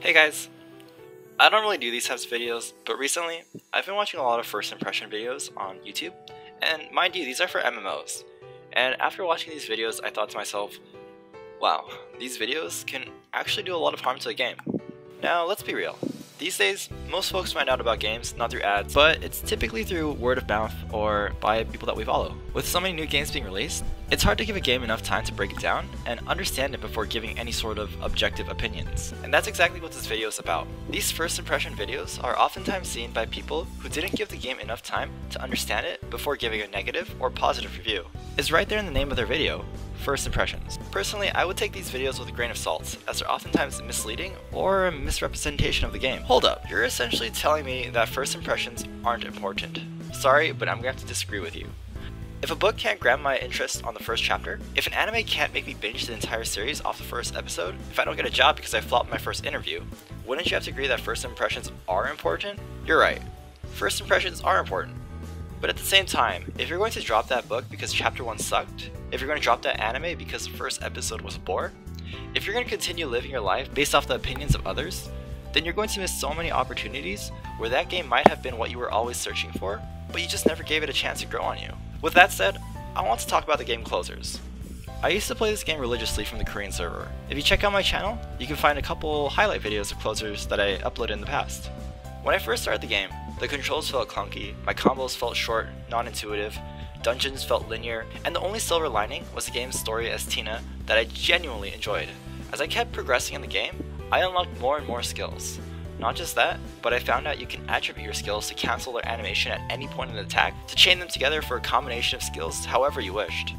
Hey guys, I don't really do these types of videos, but recently I've been watching a lot of first impression videos on YouTube, and mind you, these are for MMOs. And after watching these videos, I thought to myself, wow, these videos can actually do a lot of harm to a game. Now, let's be real. These days, most folks find out about games not through ads, but it's typically through word of mouth or by people that we follow. With so many new games being released, it's hard to give a game enough time to break it down and understand it before giving any sort of objective opinions. And that's exactly what this video is about. These first impression videos are oftentimes seen by people who didn't give the game enough time to understand it before giving a negative or positive review. It's right there in the name of their video, first impressions. Personally, I would take these videos with a grain of salt, as they're oftentimes misleading or a misrepresentation of the game. Hold up, you're essentially telling me that first impressions aren't important. Sorry, but I'm gonna have to disagree with you. If a book can't grab my interest on the first chapter, if an anime can't make me binge the entire series off the first episode, if I don't get a job because I flopped my first interview, wouldn't you have to agree that first impressions are important? You're right, first impressions are important. But at the same time, if you're going to drop that book because chapter 1 sucked, if you're going to drop that anime because the first episode was a bore, if you're going to continue living your life based off the opinions of others, then you're going to miss so many opportunities where that game might have been what you were always searching for, but you just never gave it a chance to grow on you. With that said, I want to talk about the game Closers. I used to play this game religiously from the Korean server. If you check out my channel, you can find a couple highlight videos of Closers that I uploaded in the past. When I first started the game, the controls felt clunky, my combos felt short, non-intuitive, dungeons felt linear, and the only silver lining was the game's story as Tina that I genuinely enjoyed. As I kept progressing in the game, I unlocked more and more skills. Not just that, but I found out you can attribute your skills to cancel their animation at any point in an attack, to chain them together for a combination of skills however you wished.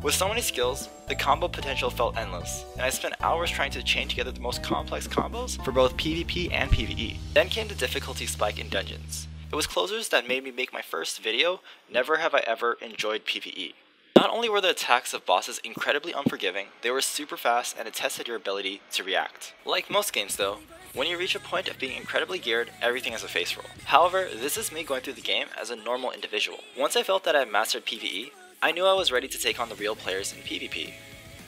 With so many skills, the combo potential felt endless, and I spent hours trying to chain together the most complex combos for both PvP and PvE. Then came the difficulty spike in dungeons. It was Closers that made me make my first video, Never Have I Ever Enjoyed PvE. Not only were the attacks of bosses incredibly unforgiving, they were super fast and it tested your ability to react. Like most games though, when you reach a point of being incredibly geared, everything is a face roll. However, this is me going through the game as a normal individual. Once I felt that I had mastered PvE, I knew I was ready to take on the real players in PvP.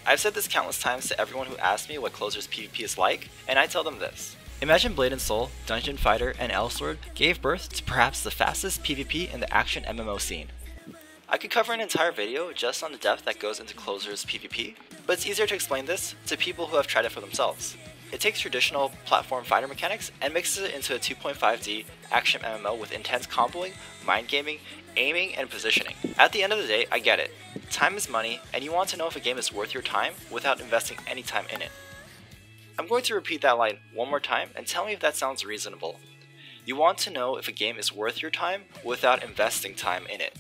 I've said this countless times to everyone who asks me what Closers PvP is like, and I tell them this. Imagine Blade & Soul, Dungeon Fighter, and Elsword gave birth to perhaps the fastest PvP in the action MMO scene. I could cover an entire video just on the depth that goes into Closers PvP, but it's easier to explain this to people who have tried it for themselves. It takes traditional platform fighter mechanics and mixes it into a 2.5D action MMO with intense comboing, mind gaming, aiming, and positioning. At the end of the day, I get it. Time is money, and you want to know if a game is worth your time without investing any time in it. I'm going to repeat that line one more time and tell me if that sounds reasonable. You want to know if a game is worth your time without investing time in it.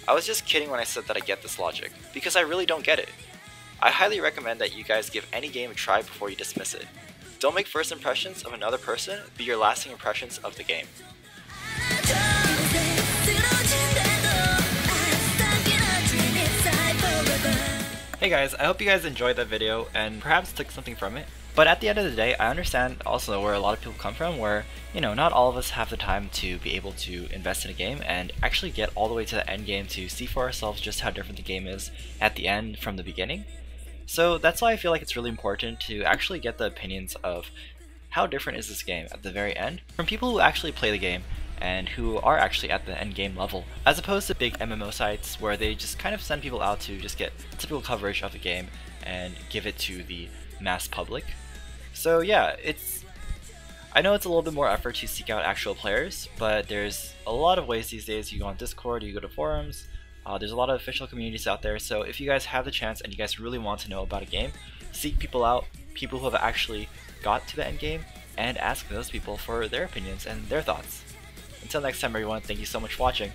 I was just kidding when I said that I get this logic, because I really don't get it. I highly recommend that you guys give any game a try before you dismiss it. Don't make first impressions of another person be your lasting impressions of the game. Hey guys, I hope you guys enjoyed that video and perhaps took something from it. But at the end of the day, I understand also where a lot of people come from, where, not all of us have the time to be able to invest in a game and actually get all the way to the end game to see for ourselves just how different the game is at the end from the beginning. So that's why I feel like it's really important to actually get the opinions of how different is this game at the very end from people who actually play the game and who are actually at the end game level, as opposed to big MMO sites where they just kind of send people out to just get typical coverage of the game and give it to the mass public. So yeah, I know it's a little bit more effort to seek out actual players, but there's a lot of ways these days. You go on Discord, you go to forums, there's a lot of official communities out there, so if you guys have the chance and you guys really want to know about a game, seek people out, people who have actually got to the end game, and ask those people for their opinions and their thoughts. Until next time everyone, thank you so much for watching.